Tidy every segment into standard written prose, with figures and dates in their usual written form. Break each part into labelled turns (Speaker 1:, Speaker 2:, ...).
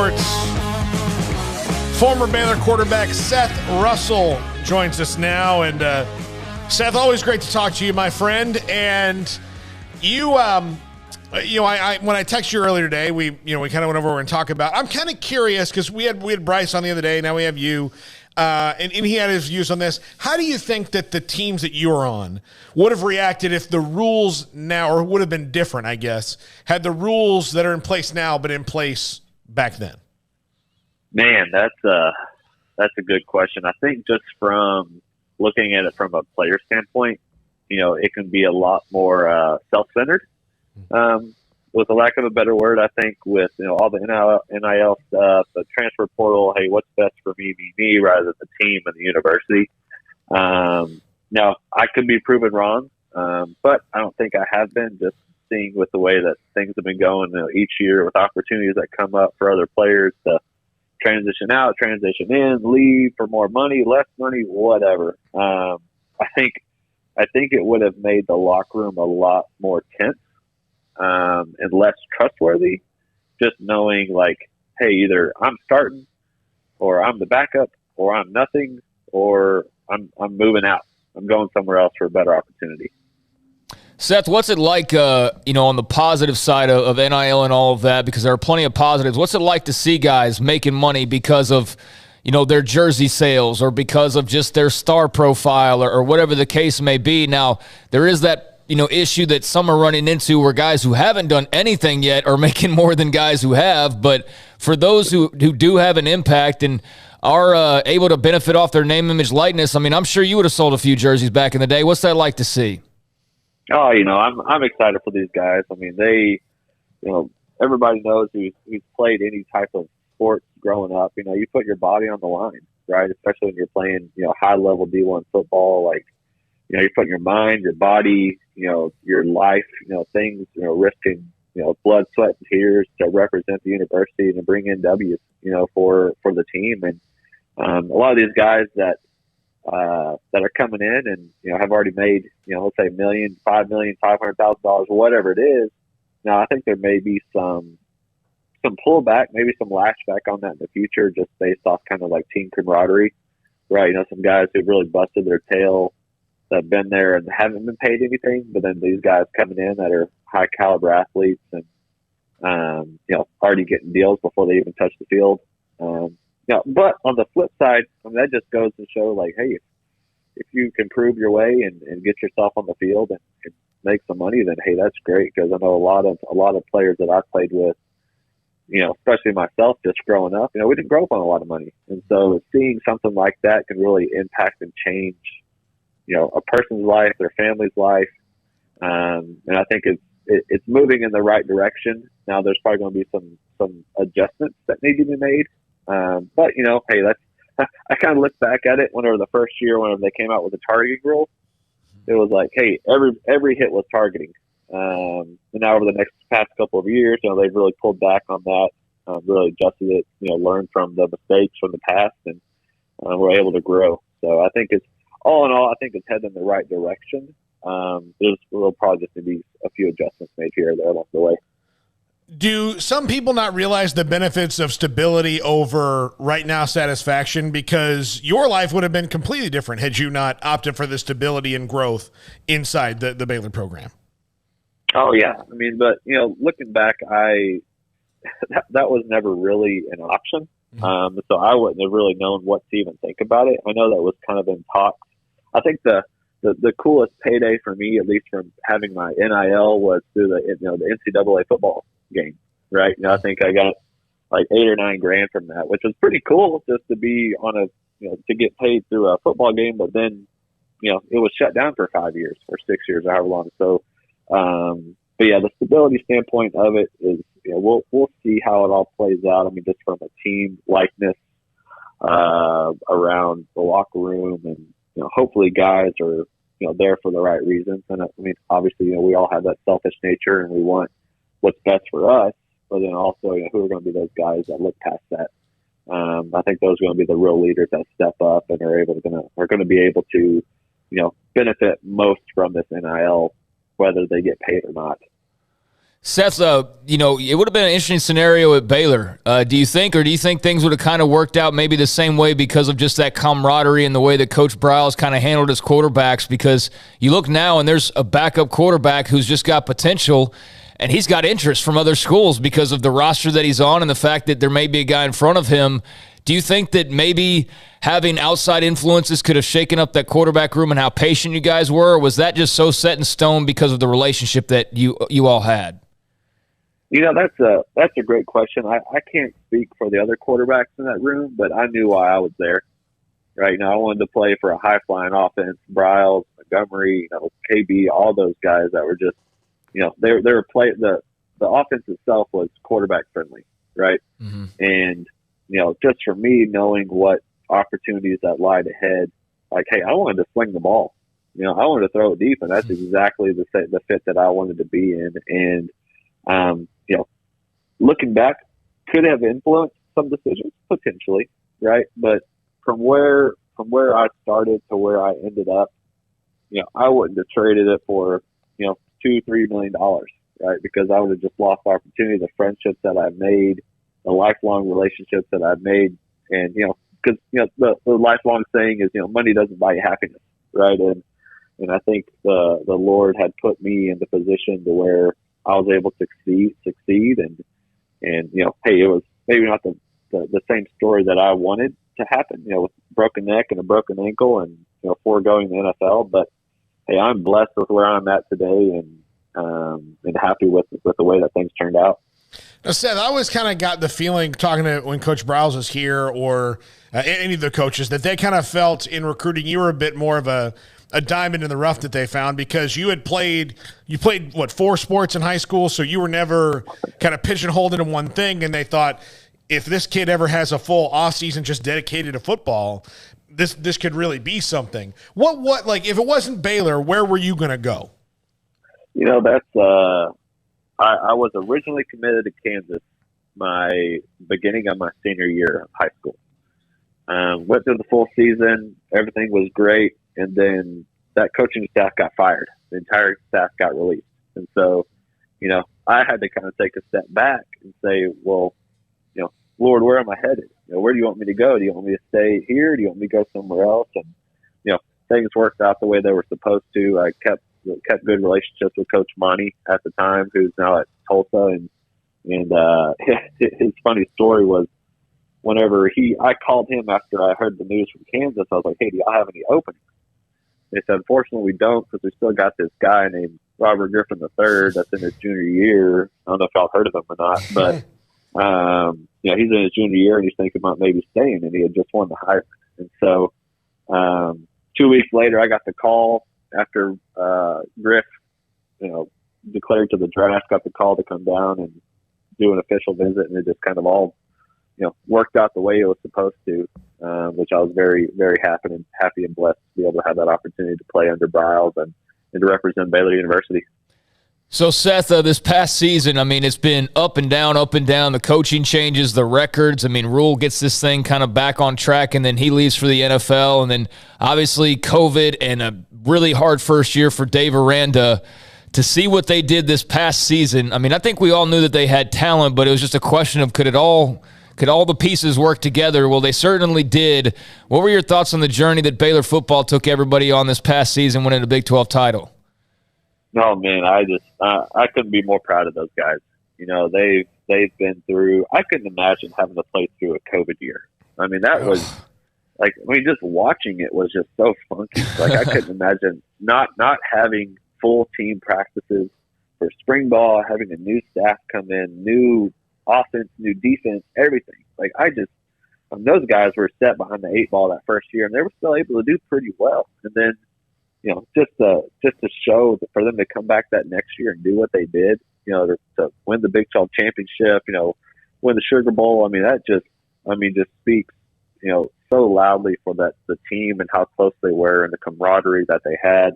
Speaker 1: Sports. Former Baylor quarterback Seth Russell joins us now. And Seth, always great to talk to you, my friend. And you, when I texted you earlier today, we kind of went over what we're going to talk about. I'm kind of curious because we had Bryce on the other day. Now we have you. And he had his views on this. How do you think that the teams that you were on would have reacted if the rules now, or would have been different, I guess, had the rules that are in place now been in place back then?
Speaker 2: Man, that's a good question. I think just from looking at it from a player standpoint, it can be a lot more self-centered. With a lack of a better word, I think with all the NIL stuff, the transfer portal, hey, what's best for me, rather than the team and the university. Now, I could be proven wrong, but I don't think I have been, just seeing with the way that things have been going each year with opportunities that come up for other players to transition out, transition in, leave for more money, less money, whatever. I think it would have made the locker room a lot more tense. And less trustworthy, just knowing like, hey, either I'm starting or I'm the backup or I'm nothing or I'm moving out. I'm going somewhere else for a better opportunity.
Speaker 3: Seth, what's it like, on the positive side of NIL and all of that, because there are plenty of positives. What's it like to see guys making money because of, their jersey sales or because of just their star profile or whatever the case may be? Now, there is that issue that some are running into where guys who haven't done anything yet are making more than guys who have. But for those who do have an impact and are able to benefit off their name, image, likeness, I mean, I'm sure you would have sold a few jerseys back in the day. What's that like to see?
Speaker 2: Oh, I'm excited for these guys. I mean, they, everybody knows who's played any type of sports growing up. You put your body on the line, right? Especially when you're playing, high-level D1 football, like, you're putting your mind, your body, your life, things, risking, blood, sweat, and tears to represent the university and to bring in W's, for the team. And a lot of these guys that are coming in and, have already made, let's say $1 million, $5 million, $500,000, whatever it is. Now, I think there may be some pullback, maybe some lashback on that in the future, just based off kind of like team camaraderie, right? Some guys who've really busted their tail that have been there and haven't been paid anything, but then these guys coming in that are high caliber athletes and, already getting deals before they even touch the field. But on the flip side, that just goes to show like, hey, if you can prove your way and get yourself on the field and make some money, then hey, that's great. Because I know a lot of players that I played with, especially myself, just growing up, we didn't grow up on a lot of money, and so seeing something like that can really impact and change a person's life, their family's life. And I think it's moving in the right direction. Now there's probably going to be some adjustments that need to be made. But hey, I kind of look back at it whenever the first year, whenever they came out with the targeting rule, it was like, hey, every hit was targeting. And now over the past couple of years, they've really pulled back on that, really adjusted it, learned from the mistakes from the past, and we're able to grow. So I think all in all, I think it's heading in the right direction. There'll probably just be a few adjustments made here or there along the way.
Speaker 1: Do some people not realize the benefits of stability over right now satisfaction? Because your life would have been completely different had you not opted for the stability and growth inside the Baylor program.
Speaker 2: Oh, yeah. I mean, but, looking back, that was never really an option. So I wouldn't have really known what to even think about it. I know that was kind of in talks. I think the coolest payday for me, at least from having my NIL, was through the NCAA football game, right? I think I got like $8 or $9 grand from that, which was pretty cool just to be on to get paid through a football game. But then, it was shut down for 5 years or 6 years, however long. So, but yeah, the stability standpoint of it is, we'll see how it all plays out. I mean, just from a team likeness around the locker room, and hopefully guys are there for the right reasons. And I mean, obviously, we all have that selfish nature, and we want what's best for us. But then also, who are going to be those guys that look past that? I think those are going to be the real leaders that step up and are going to be able to, benefit most from this NIL, whether they get paid or not.
Speaker 3: Seth, it would have been an interesting scenario at Baylor. Do you think things would have kind of worked out maybe the same way because of just that camaraderie and the way that Coach Briles kind of handled his quarterbacks? Because you look now and there's a backup quarterback who's just got potential, and he's got interest from other schools because of the roster that he's on and the fact that there may be a guy in front of him. Do you think that maybe having outside influences could have shaken up that quarterback room and how patient you guys were? Or was that just so set in stone because of the relationship that you all had?
Speaker 2: That's a great question. I can't speak for the other quarterbacks in that room, but I knew why I was there. Right now, I wanted to play for a high-flying offense. Briles, Montgomery, KB, all those guys that were just, they were playing. The offense itself was quarterback friendly, right? Mm-hmm. And just for me, knowing what opportunities that lied ahead, like, hey, I wanted to sling the ball. I wanted to throw it deep, and that's exactly the fit that I wanted to be in. And looking back, could have influenced some decisions potentially, right? But from where I started to where I ended up, I wouldn't have traded it for $2-3 million, right? Because I would have just lost the opportunity, the friendships that I've made, the lifelong relationships that I've made, and because the lifelong saying is money doesn't buy you happiness, right? And I think the Lord had put me in the position to where I was able to succeed, and hey, it was maybe not the same story that I wanted to happen, with a broken neck and a broken ankle, and foregoing the NFL. But hey, I'm blessed with where I'm at today, and happy with the way that things turned out.
Speaker 1: Now, Seth, I always kind of got the feeling talking to when Coach Briles was here or any of the coaches that they kind of felt in recruiting you were a bit more of a diamond in the rough that they found, because you played what, 4 sports in high school, so you were never kind of pigeonholed into one thing, and they thought if this kid ever has a full off season just dedicated to football, this could really be something. What like if it wasn't Baylor, where were you going to go?
Speaker 2: That's I was originally committed to Kansas my beginning of my senior year of high school. Went through the full season, everything was great. And then that coaching staff got fired. The entire staff got released. And so, I had to kind of take a step back and say, well, Lord, where am I headed? Where do you want me to go? Do you want me to stay here? Do you want me to go somewhere else? And, things worked out the way they were supposed to. I kept good relationships with Coach Monty at the time, who's now at Tulsa. And his funny story was, whenever I called him after I heard the news from Kansas, I was like, hey, do y'all have any openings? They said, unfortunately, we don't, because we still got this guy named Robert Griffin III that's in his junior year. I don't know if y'all heard of him or not, but he's in his junior year and he's thinking about maybe staying, and he had just won the Heisman. And so 2 weeks later, I got the call after Griff, declared to the draft, got the call to come down and do an official visit, and it just kind of all worked out the way it was supposed to, which I was very, very happy and blessed to be able to have that opportunity to play under Briles and to represent Baylor University.
Speaker 3: So, Seth, this past season, it's been up and down. The coaching changes, the records. Rule gets this thing kind of back on track, and then he leaves for the NFL, and then obviously COVID and a really hard first year for Dave Aranda. To see what they did this past season, I think we all knew that they had talent, but it was just a question of could all the pieces work together? Well, they certainly did. What were your thoughts on the journey that Baylor football took everybody on this past season, winning a Big 12 title?
Speaker 2: No, man, I couldn't be more proud of those guys. They've been through. I couldn't imagine having to play through a COVID year. That was just watching it was just so funky. I couldn't imagine not having full team practices for spring ball, having a new staff come in, new offense, new defense, everything. Those guys were set behind the 8 ball that first year, and they were still able to do pretty well. And then, just to show that for them to come back that next year and do what they did, to win the Big 12 championship, win the Sugar Bowl. That just speaks, so loudly for the team and how close they were and the camaraderie that they had.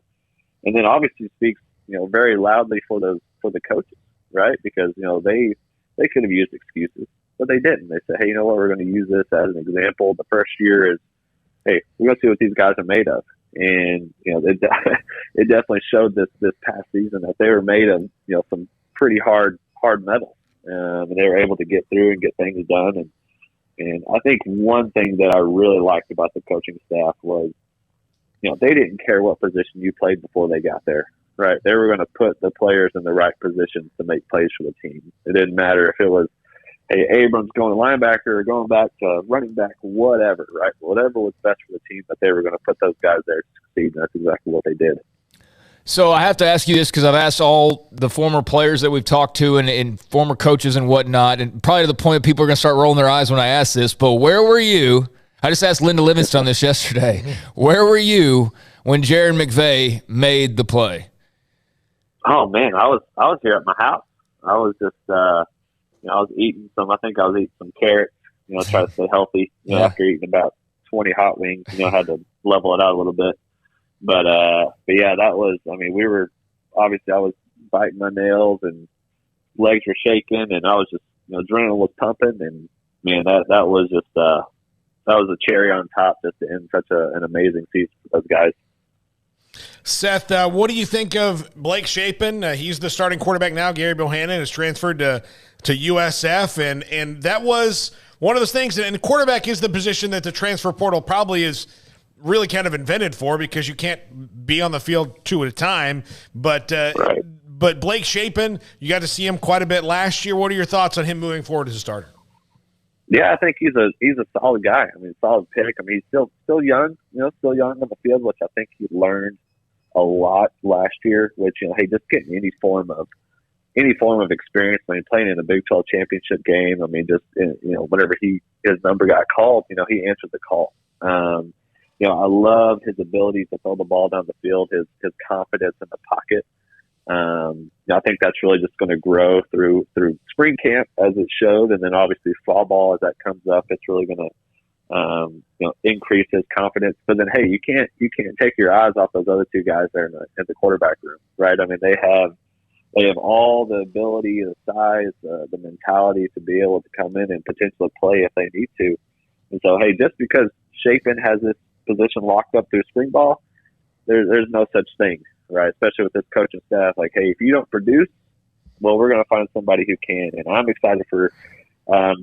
Speaker 2: And then obviously speaks, very loudly for the coaches, right? Because, they could have used excuses, but they didn't. They said, hey, you know what? We're going to use this as an example. The first year is, hey, we're going to see what these guys are made of. And, it definitely showed this past season that they were made of, some pretty hard metal. And they were able to get through and get things done. And I think one thing that I really liked about the coaching staff was, they didn't care what position you played before they got there, right? They were going to put the players in the right positions to make plays for the team. It didn't matter if it was, hey, Abrams going to linebacker or going back to running back, whatever, right? Whatever was best for the team, but they were going to put those guys there to succeed, and that's exactly what they did.
Speaker 3: So I have to ask you this because I've asked all the former players that we've talked to and former coaches and whatnot, and probably to the point that people are going to start rolling their eyes when I ask this, but where were you? I just asked Linda Livingston this yesterday. Where were you when Jared McVay made the play?
Speaker 2: Oh, man, I was here at my house. I was just I was eating I think I was eating some carrots, try to stay healthy, after eating about 20 hot wings, had to level it out a little bit. But yeah, that was, I was biting my nails and legs were shaking and I was just, adrenaline was pumping and man, that was just, that was a cherry on top just to end such an amazing season for those guys.
Speaker 1: Seth, what do you think of Blake Shapen? He's the starting quarterback now. Gary Bohannon has transferred to USF, and that was one of those things. And quarterback is the position that the transfer portal probably is really kind of invented for because you can't be on the field two at a time. But
Speaker 2: right.
Speaker 1: But Blake Shapen, you got to see him quite a bit last year. What are your thoughts on him moving forward as a starter?
Speaker 2: Yeah, I think he's a solid guy. Solid pick. He's still young, still young on the field, which I think he learned a lot last year. Which hey, just getting any form of experience. Playing in a Big 12 championship game. Whenever his number got called, he answered the call. I love his ability to throw the ball down the field, his confidence in the pocket. I think that's really just going to grow through spring camp as it showed, and then obviously fall ball as that comes up. It's really going to increase his confidence. But then hey, you can't take your eyes off those other two guys there in the quarterback room, right? They have all the ability, the size, the mentality to be able to come in and potentially play if they need to. And so hey, just because Shapen has this position locked up through spring ball, there's no such thing. Right, especially with this coaching staff, like, hey, if you don't produce, well, we're going to find somebody who can. And I'm excited for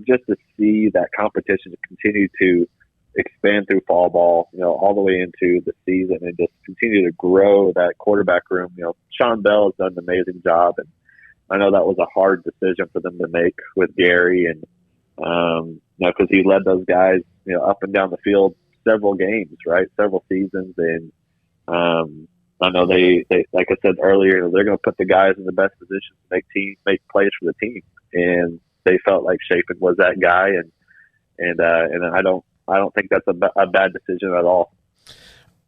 Speaker 2: just to see that competition to continue to expand through fall ball, all the way into the season and just continue to grow that quarterback room. Sean Bell has done an amazing job, and I know that was a hard decision for them to make with Gary, and because he led those guys, up and down the field several games, right, several seasons, and I know they like I said earlier, they're going to put the guys in the best position to make plays for the team, and they felt like Shapen was that guy, and I don't think that's a bad decision at all.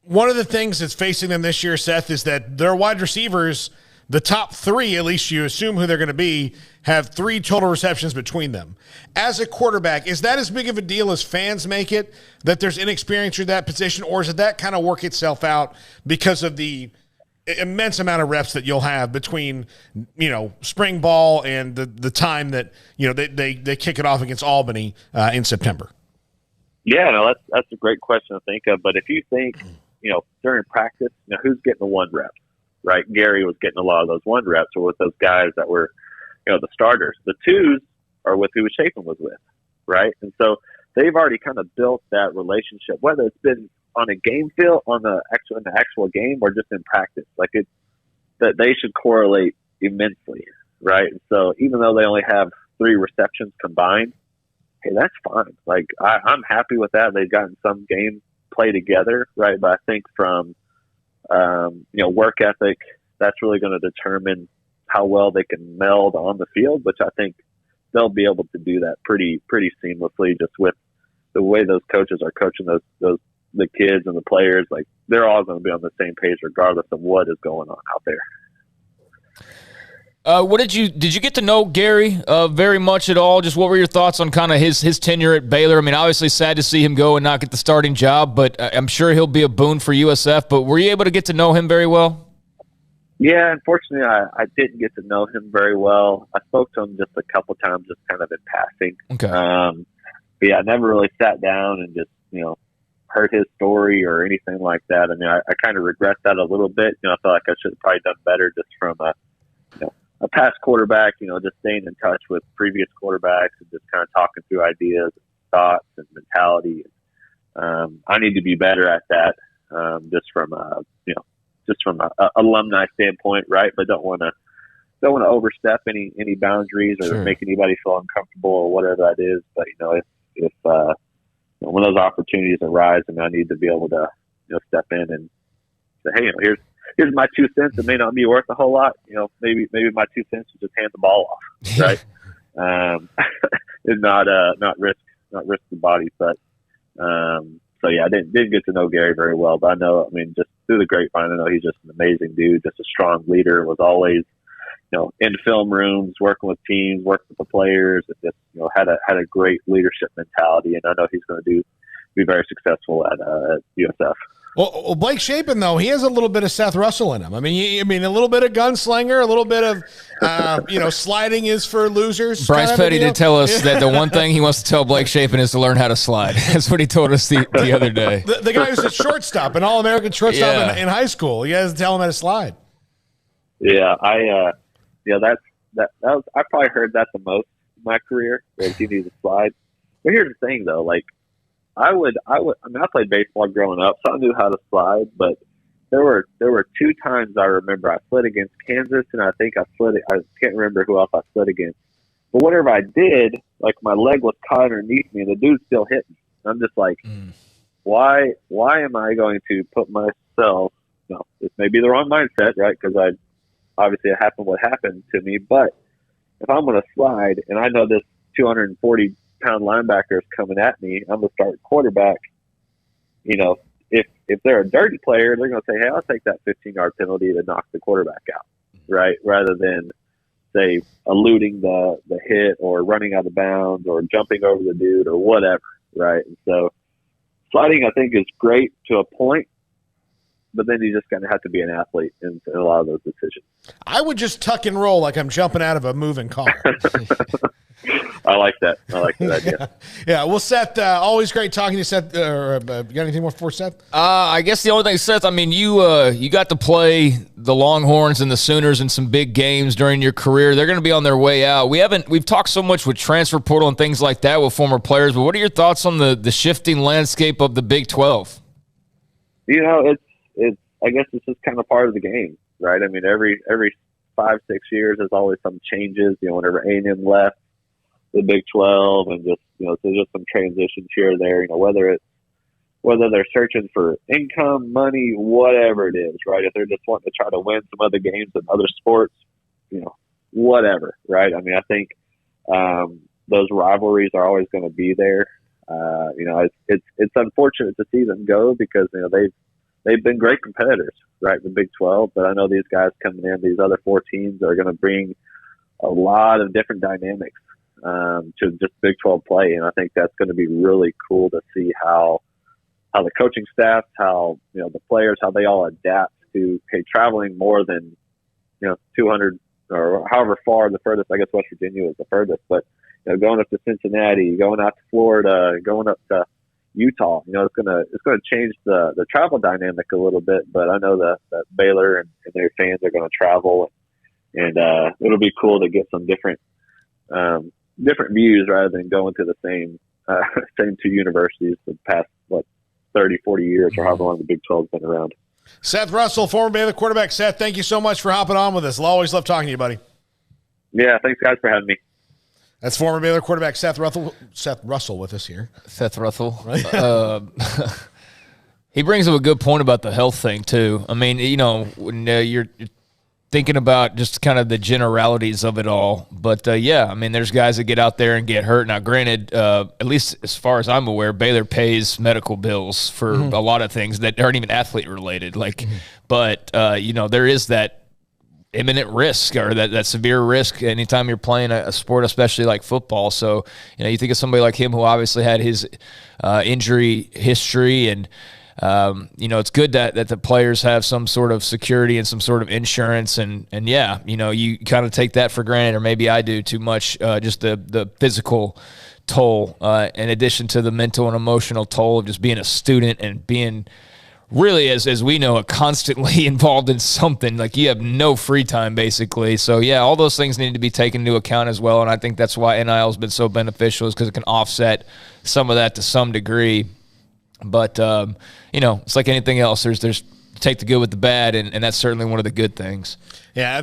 Speaker 1: One of the things that's facing them this year, Seth, is that their wide receivers, the top three, at least you assume who they're going to be, have 3 total receptions between them. As a quarterback, is that as big of a deal as fans make it, that there's inexperience in that position, or does that kind of work itself out because of the immense amount of reps that you'll have between, spring ball and the time that, they kick it off against Albany in September?
Speaker 2: Yeah, no, that's a great question to think of. But if you think, during practice, who's getting the 1 rep? Right, Gary was getting a lot of those 1 reps, or with those guys that were, the starters. The 2s are with who Shapen was with, right? And so they've already kind of built that relationship, whether it's been on a game field, in the actual game, or just in practice. Like that they should correlate immensely, right? And so even though they only have 3 receptions combined, hey, that's fine. Like I'm happy with that. They've gotten some game play together, right? But I think from work ethic, that's really going to determine how well they can meld on the field, which I think they'll be able to do that pretty seamlessly, just with the way those coaches are coaching the kids and the players. Like they're all going to be on the same page regardless of what is going on out there.
Speaker 3: Did you get to know Gary very much at all? Just what were your thoughts on kind of his tenure at Baylor? Obviously sad to see him go and not get the starting job, but I'm sure he'll be a boon for USF. But were you able to get to know him very well?
Speaker 2: Yeah, unfortunately, I didn't get to know him very well. I spoke to him just a couple times, just kind of in passing.
Speaker 3: Okay.
Speaker 2: But yeah, I never really sat down and just heard his story or anything like that. I kind of regret that a little bit. I felt like I should have probably done better just from a past quarterback, just staying in touch with previous quarterbacks and just kind of talking through ideas, and thoughts, and mentality. I need to be better at that, just from a alumni standpoint, right? But don't want to overstep any boundaries or make anybody feel uncomfortable or whatever that is. But if when those opportunities arise, and I need to be able to step in and say, hey, here's my 2 cents. It may not be worth a whole lot. Maybe my 2 cents is just hand the ball off, right? And not risk the body. But so yeah, I didn't get to know Gary very well, but just through the grapevine, I know he's just an amazing dude, just a strong leader. Was always in film rooms, working with teams, working with the players, and just had a great leadership mentality. And I know he's going to be very successful at USF.
Speaker 1: Well, Blake Shapen, though, he has a little bit of Seth Russell in him. I mean, a little bit of gunslinger, a little bit of, sliding is for losers.
Speaker 3: Bryce Petty did tell us that the one thing he wants to tell Blake Shapen is to learn how to slide. That's what he told us the other day.
Speaker 1: The guy who's a shortstop, an All-American shortstop in high school. You guys tell him how to slide.
Speaker 2: Yeah, that was, I probably heard that the most in my career, that he needs to slide. But here's the thing, though, I played baseball growing up, so I knew how to slide, but there were 2 times I remember I slid against Kansas, and I think I can't remember who else I slid against. But whatever I did, my leg was caught underneath me, and the dude still hit me. I'm just like, why am I going to put myself, this may be the wrong mindset, right? Because obviously it happened what happened to me, but if I'm going to slide, and I know this 240-pound linebacker is coming at me, I'm going to start quarterback. If they're a dirty player, they're going to say, hey, I'll take that 15-yard penalty to knock the quarterback out, right? Rather than, say, eluding the hit or running out of bounds or jumping over the dude or whatever, right? And so sliding, I think, is great to a point, but then you just kind of have to be an athlete in a lot of those decisions.
Speaker 1: I would just tuck and roll like I'm jumping out of a moving car.
Speaker 2: I like that. I like that idea.
Speaker 1: Yeah. Well, Seth, always great talking to you, Seth. You got anything more for Seth?
Speaker 3: I guess the only thing, Seth, you got to play the Longhorns and the Sooners in some big games during your career. They're going to be on their way out. We've talked so much with transfer portal and things like that with former players, but what are your thoughts on the shifting landscape of the Big 12?
Speaker 2: I guess it's just kind of part of the game, right? I mean, every 5-6 years, there's always some changes. Whenever A&M left the Big 12, and just so just some transitions here or there. Whether they're searching for income, money, whatever it is, right? If they're just wanting to try to win some other games in other sports, whatever, right? I mean, I think those rivalries are always going to be there. It's unfortunate to see them go because they've been great competitors, right, the Big 12, but I know these guys coming in, these other 4 teams are going to bring a lot of different dynamics to just Big 12 play, and I think that's going to be really cool to see how the coaching staff, how the players, how they all adapt to traveling more than 200 or however far the furthest. I guess West Virginia was the furthest, but going up to Cincinnati, going out to Florida, going up to Utah, it's gonna change the travel dynamic a little bit, but I know that Baylor and their fans are going to travel, and it'll be cool to get some different views rather than going to the same 2 universities for the past 30, 40 years or however long the Big 12's been around.
Speaker 1: Seth Russell, former Baylor quarterback. Seth, thank you so much for hopping on with us. I'll always love talking to you, buddy.
Speaker 2: Yeah, thanks guys for having me.
Speaker 1: That's former Baylor quarterback Seth Russell with us here.
Speaker 3: Seth Russell. Right. He brings up a good point about the health thing, too. I mean, when you're thinking about just kind of the generalities of it all. But, there's guys that get out there and get hurt. Now, granted, at least as far as I'm aware, Baylor pays medical bills for a lot of things that aren't even athlete-related. But, there is that imminent risk or that severe risk anytime you're playing a sport, especially like football. So, you think of somebody like him who obviously had his injury history, and it's good that the players have some sort of security and some sort of insurance, and you kind of take that for granted, or maybe I do too much, just the physical toll, in addition to the mental and emotional toll of just being a student and being really, as we know, constantly involved in something. Like, you have no free time, basically. So, yeah, all those things need to be taken into account as well, and I think that's why NIL has been so beneficial, is because it can offset some of that to some degree. But, it's like anything else. There's take the good with the bad, and that's certainly one of the good things.
Speaker 1: Yeah,